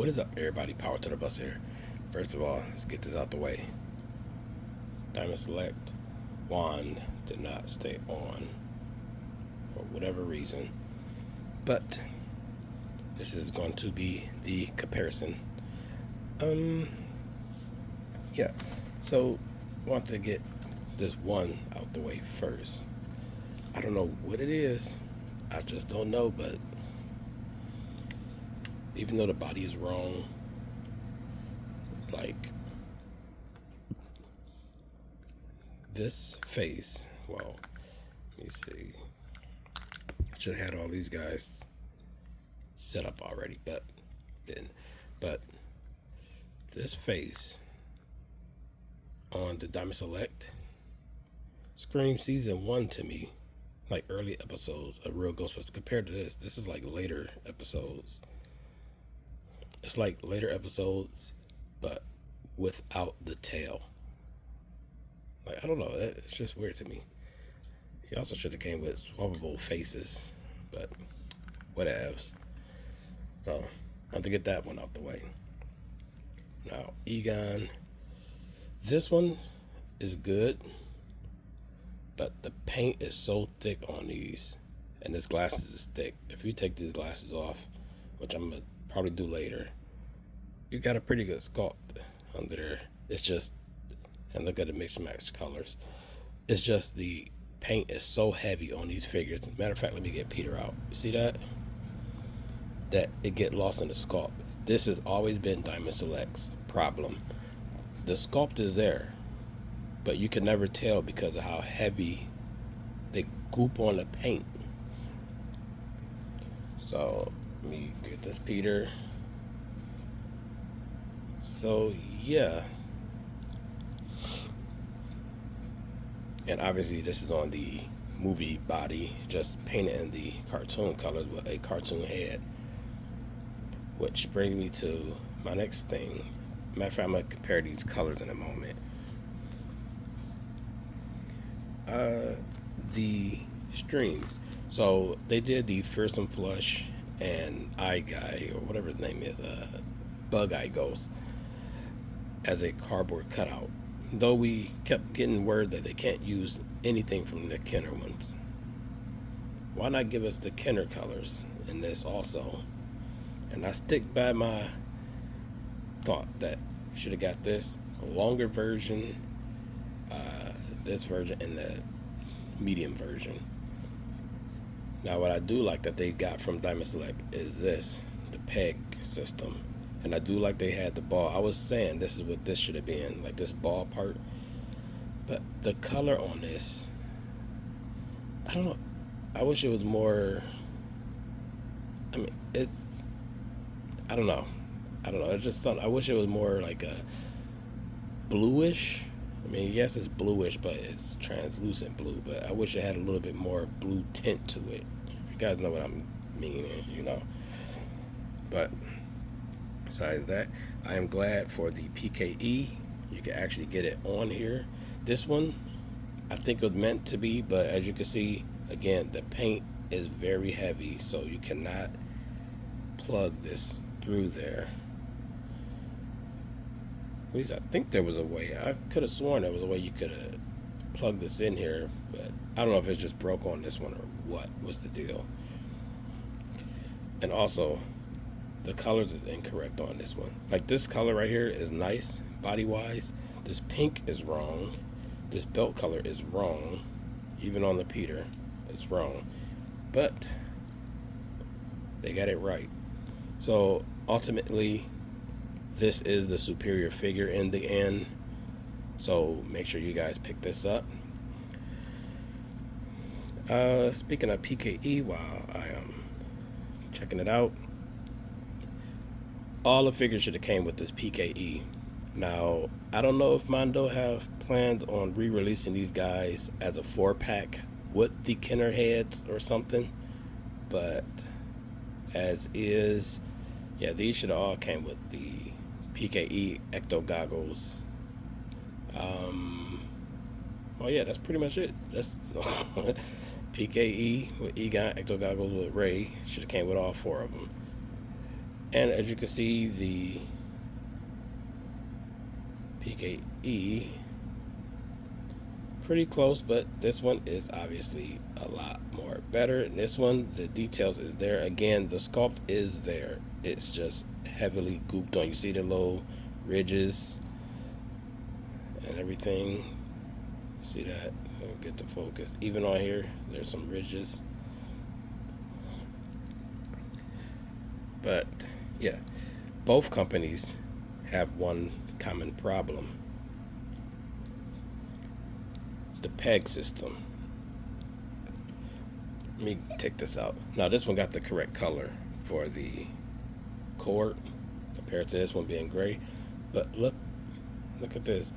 What is up, everybody? Power to the bus here. First of all, let's get this out the way. Diamond Select wand did not stay on for whatever reason, but this is going to be the comparison. Yeah. So, want to get this one out the way first. I don't know what it is. I just don't know, but even though the body is wrong, like this face, well, let me see. I should have had all these guys set up already, but didn't. But this face on the Diamond Select screams season 1 to me, like early episodes of real Ghostbusters. Compared to this is like later episodes. It's like later episodes, but without the tail. Like, I don't know, it's just weird to me. He also should have came with swappable faces, but whatevs. So, I have to get that one out the way. Now, Egon. This one is good, but the paint is so thick on these, and this glasses is thick. If you take these glasses off, which I'm gonna probably do later, you got a pretty good sculpt under there. It's just, and look at the mixed match colors. It's just the paint is so heavy on these figures. Matter of fact, let me get Peter out. You see that? That it get lost in the sculpt. This has always been Diamond Select's problem. The sculpt is there, but you can never tell because of how heavy they goop on the paint. So let me get this Peter. So yeah, and obviously this is on the movie body, just painted in the cartoon colors with a cartoon head, which brings me to my next thing. Matter of fact, I'm gonna compare these colors in a moment. The strings. So they did the Fearsome Flush and Eye Guy, or whatever his name is, Bug Eye Ghost, as a cardboard cutout. Though we kept getting word that they can't use anything from the Kenner ones. Why not give us the Kenner colors in this also? And I stick by my thought that you should have got this, a longer version, this version, and the medium version. Now, what I do like that they got from Diamond Select is this, the peg system. And I do like they had the ball. I was saying this is what this should have been, like this ball part. But the color on this, I don't know. I wish it was more, I mean, it's, I don't know. It's just something. I wish it was more like a bluish. I mean, yes, it's bluish, but it's translucent blue. But I wish it had a little bit more blue tint to it. You guys know what I'm meaning, you know. But besides that, I am glad for the PKE. You can actually get it on here. This one, I think it was meant to be, but as you can see, again, the paint is very heavy, so you cannot plug this through there. At least I think there was a way. I could have sworn there was a way you could have plugged this in here, but I don't know if it just broke on this one or what's the deal. And also, the colors is incorrect on this one. Like, this color right here is nice body wise. This pink is wrong. This belt color is wrong. Even on the Peter, it's wrong. But they got it right. So ultimately, this is the superior figure in the end. So make sure you guys pick this up. Speaking of PKE, while I am checking it out, all the figures should have came with this PKE. Now, I don't know if Mondo have plans on re-releasing these guys as a 4-pack with the Kenner heads or something, but as is, yeah, these should have all came with the PKE ecto goggles. Oh yeah, that's pretty much it. That's PKE with Egon ecto goggles with Ray. Should have came with all 4 of them. And as you can see, the PKE pretty close, but this one is obviously a lot more better. And this one, the details is there. Again, the sculpt is there. It's just heavily gooped on. You see the little ridges and everything. See that? I'll get the focus. Even on here, there's some ridges. But yeah, both companies have one common problem: the peg system. Let me take this out. Now this one got the correct color for the cord compared to this one being gray. But look at this.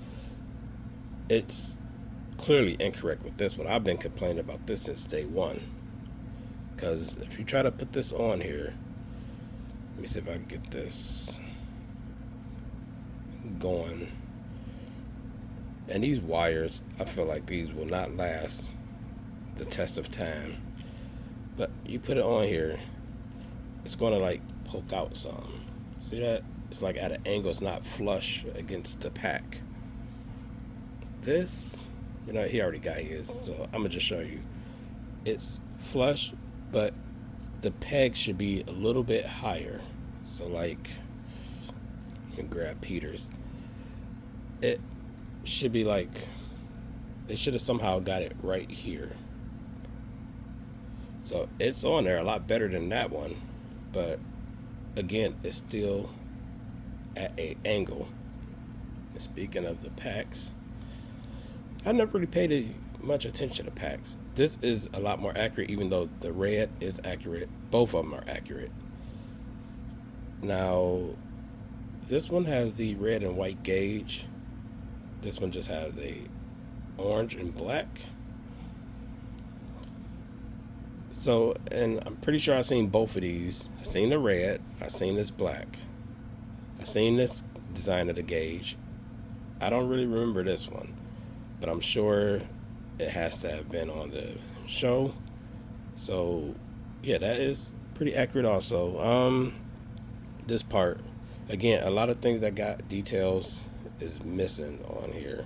It's clearly incorrect with this one. I've been complaining about this since day one. Because if you try to put this on here, let me see if I can get this going. And these wires, I feel like these will not last the test of time. But you put it on here, it's going to like poke out some. See that? It's like at an angle, it's not flush against the pack. This, you know, he already got his, so I'm going to just show you. It's flush, but the peg should be a little bit higher. So like, you can grab Peter's. It should be like, they should have somehow got it right here. So it's on there a lot better than that one, but again, it's still at an angle. And speaking of the packs, I never really paid much attention to packs. This is a lot more accurate, even though the red is accurate. Both of them are accurate. Now, this one has the red and white gauge. This one just has a orange and black. So, and I'm pretty sure I've seen both of these. I've seen the red, I've seen this black, I've seen this design of the gauge. I don't really remember this one, but I'm sure it has to have been on the show. So yeah, that is pretty accurate also. This part, again, a lot of things that got details is missing on here.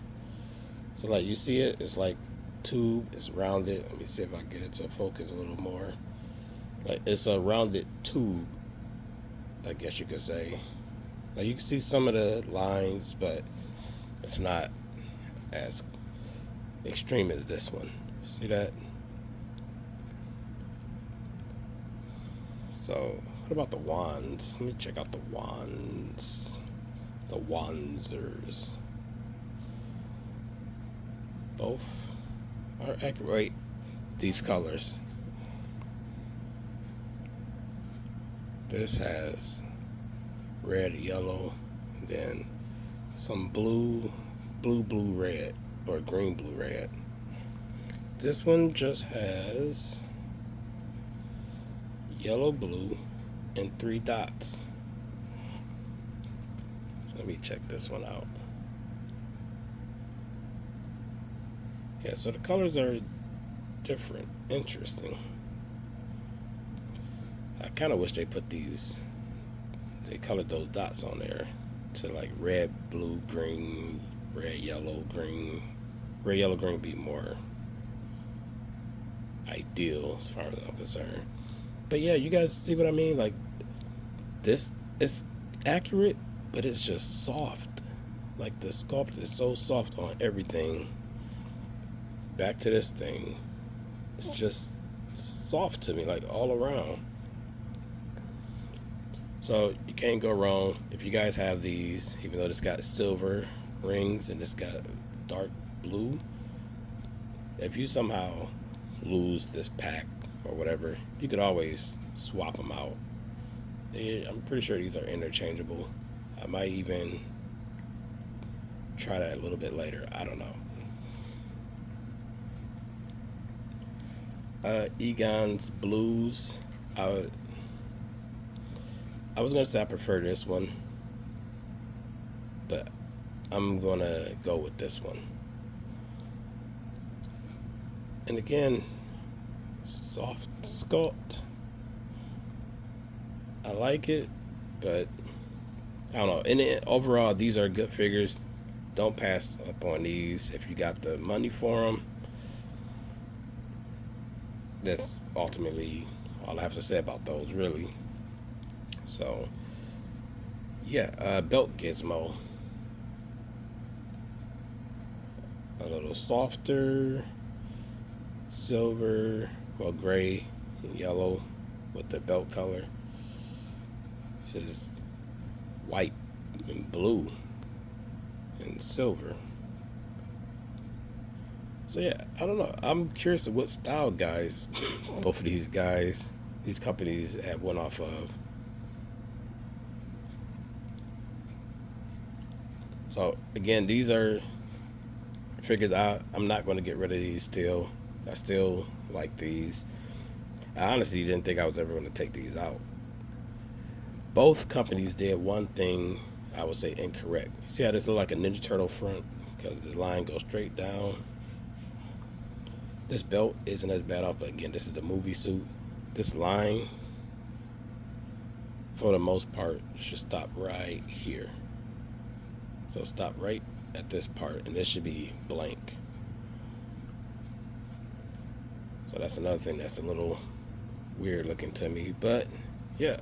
So like you see it, it's like tube, it's rounded. Let me see if I can get it to focus a little more. Like it's a rounded tube, I guess you could say. Like you can see some of the lines, but it's not as extreme as this one. See that? So what about the wands? Let me check out the wands. The wandsers. Both are accurate. Wait, these colors. This has red, yellow, then some blue, red, or green, blue, red. This one just has yellow, blue, and 3 dots. So let me check this one out. Yeah, so the colors are different. Interesting. I kind of wish they put these, they colored those dots on there to like red, blue, green, red, yellow, green. Red, yellow, green be more ideal as far as I'm concerned. But yeah, you guys see what I mean? Like this is accurate, but it's just soft. Like the sculpt is so soft on everything. Back to this thing, it's just soft to me, like all around. So you can't go wrong if you guys have these, even though this got silver rings and this got dark blue. If you somehow lose this pack or whatever, you could always swap them out. I'm pretty sure these are interchangeable. I might even try that a little bit later. I don't know. Egon's Blues. I was gonna say I prefer this one, but I'm gonna go with this one. And again, soft sculpt. I like it. But I don't know. Overall, these are good figures. Don't pass up on these if you got the money for them. That's ultimately all I have to say about those, really. So, yeah, belt gizmo. A little softer, silver, well, gray and yellow with the belt color. So it's white and blue and silver. So yeah, I don't know. I'm curious of what style guys both of these guys, these companies have went off of. So again, these are figures I'm not going to get rid of these still. I still like these. I honestly didn't think I was ever going to take these out. Both companies did one thing I would say incorrect. See how this looks like a Ninja Turtle front? Because the line goes straight down. This belt isn't as bad off, but again, this is the movie suit. This line, for the most part, should stop right here. So stop right at this part, and this should be blank. So that's another thing that's a little weird looking to me. But yeah,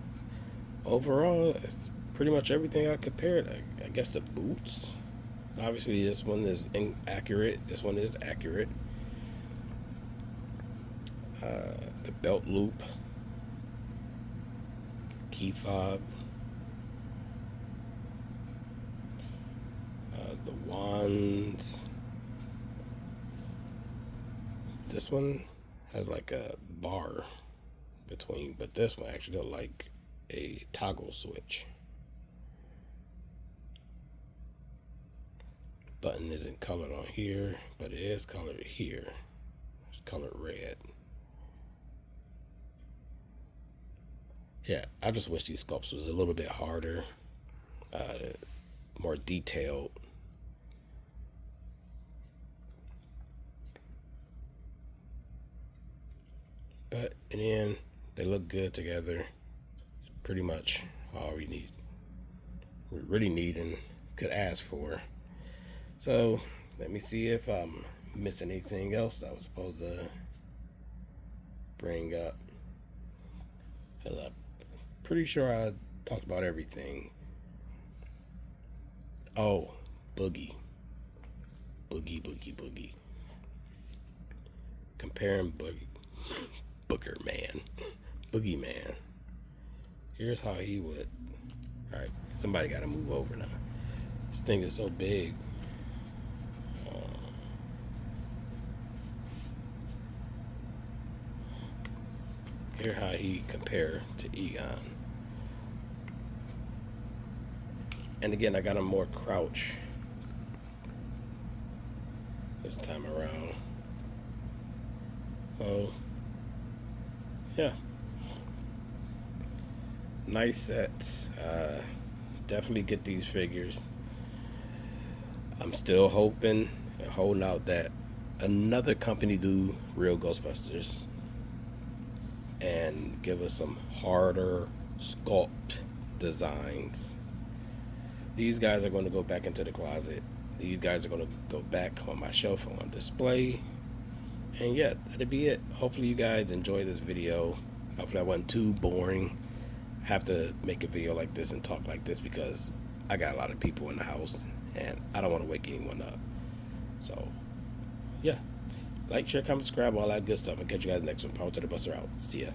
overall, it's pretty much everything I compared. I guess the boots. Obviously, this one is inaccurate. This one is accurate. The belt loop, key fob, the wands. This one has like a bar between, but this one actually looks like a toggle switch. Button isn't colored on here, but it is colored here. It's colored red. Yeah, I just wish these sculpts was a little bit harder, more detailed. But in the end, they look good together. It's pretty much all we really need and could ask for. So let me see if I'm missing anything else I was supposed to bring up. I'm pretty sure I talked about everything. Oh, Boogie. Comparing Booger Man. Boogie Man. Here's how he would. Alright, somebody gotta move over now. This thing is so big. Here's how he compare to Egon. And again, I got him more crouch this time around. So, yeah. Nice sets. Definitely get these figures. I'm still hoping and holding out that another company do real Ghostbusters and give us some harder sculpt designs. These guys are going to go back into the closet. These guys are going to go back on my shelf on display. And yeah, that'll be it. Hopefully you guys enjoy this video. Hopefully I wasn't too boring. I have to make a video like this and talk like this because I got a lot of people in the house and I don't want to wake anyone up. So yeah, like, share, comment, subscribe, all that good stuff. I'll catch you guys next one. Power to the Buster out. See ya.